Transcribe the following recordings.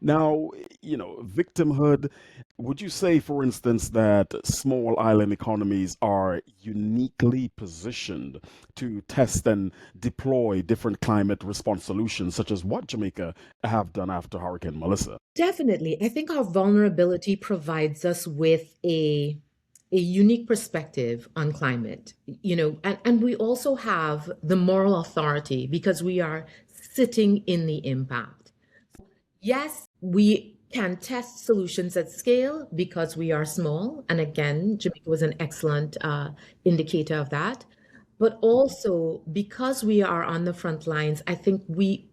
Now, victimhood, would you say, for instance, that small island economies are uniquely positioned to test and deploy different climate response solutions, such as what Jamaica have done after Hurricane Melissa? Definitely. I think our vulnerability provides us with a unique perspective on climate, and we also have the moral authority because we are sitting in the impact. Yes, we can test solutions at scale because we are small. And again, Jamaica was an excellent indicator of that. But also because we are on the front lines, I think we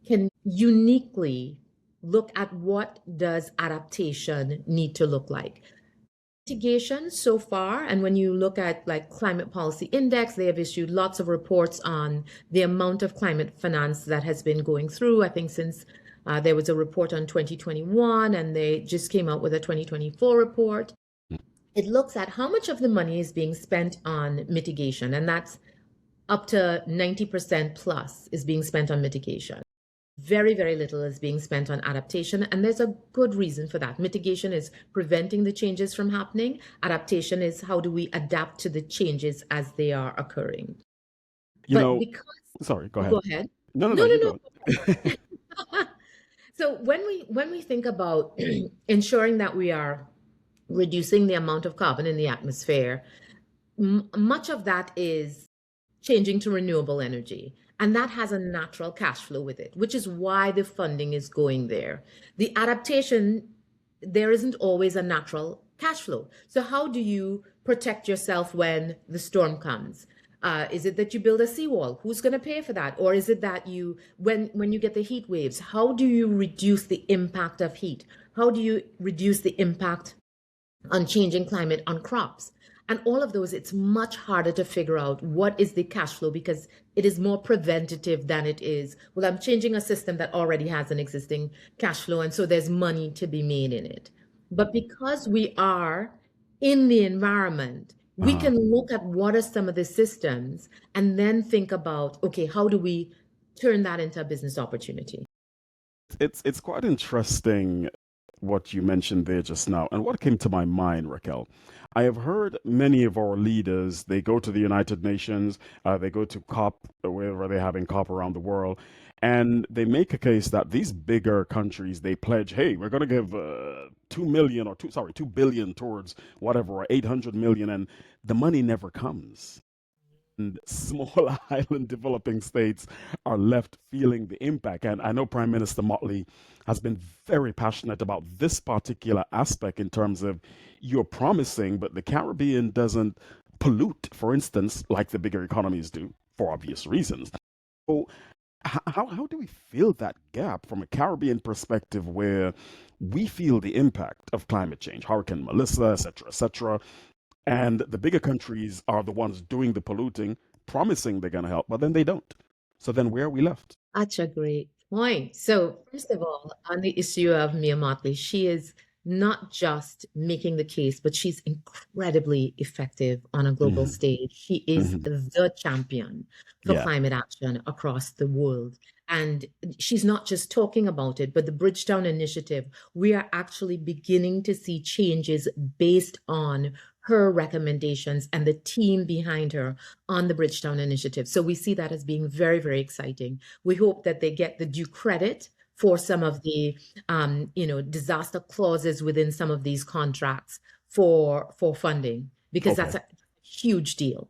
can uniquely look at what does adaptation need to look like. Mitigation so far, and when you look at like climate policy index, they have issued lots of reports on the amount of climate finance that has been going through. I think since there was a report on 2021 and they just came out with a 2024 report. It looks at how much of the money is being spent on mitigation, and that's up to 90% plus is being spent on mitigation. Very, very little is being spent on adaptation, and there's a good reason for that. Mitigation is preventing the changes from happening. Adaptation is how do we adapt to the changes as they are occurring. You But know, because, sorry, go go ahead. ahead. No, no, no, No, no, you go. no. So when we think about ensuring that we are reducing the amount of carbon in the atmosphere, much of that is changing to renewable energy. And that has a natural cash flow with it, which is why the funding is going there. The adaptation, there isn't always a natural cash flow. So, how do you protect yourself when the storm comes? Is it that you build a seawall? Who's going to pay for that? Or is it that when you get the heat waves, how do you reduce the impact of heat? How do you reduce the impact on changing climate on crops? And all of those, it's much harder to figure out what is the cash flow because it is more preventative than it is, well, I'm changing a system that already has an existing cash flow. And so there's money to be made in it. But because we are in the environment, we Uh-huh. can look at what are some of the systems and then think about, okay, how do we turn that into a business opportunity? It's quite interesting what you mentioned there just now. And what came to my mind, Raquel, I have heard many of our leaders, they go to the United Nations, they go to COP, wherever they're having COP around the world, and they make a case that these bigger countries, they pledge, hey, we're going to give 2 million or 2 billion towards whatever, or 800 million, and the money never comes. And small island developing states are left feeling the impact. And I know Prime Minister Motley has been very passionate about this particular aspect in terms of you're promising, but the Caribbean doesn't pollute, for instance, like the bigger economies do for obvious reasons. So, how do we fill that gap from a Caribbean perspective where we feel the impact of climate change, Hurricane Melissa, et cetera, and the bigger countries are the ones doing the polluting, promising they're going to help, but then they don't. So then where are we left? Such a great point. So, first of all, on the issue of Mia Motley, she is not just making the case, but she's incredibly effective on a global Hmm. stage. She is Hmm. the champion for Yeah. climate action across the world. And she's not just talking about it, but the Bridgetown Initiative, we are actually beginning to see changes based on her recommendations and the team behind her on the Bridgetown Initiative. So we see that as being very, very exciting. We hope that they get the due credit for some of the disaster clauses within some of these contracts for funding because that's Okay. a huge deal.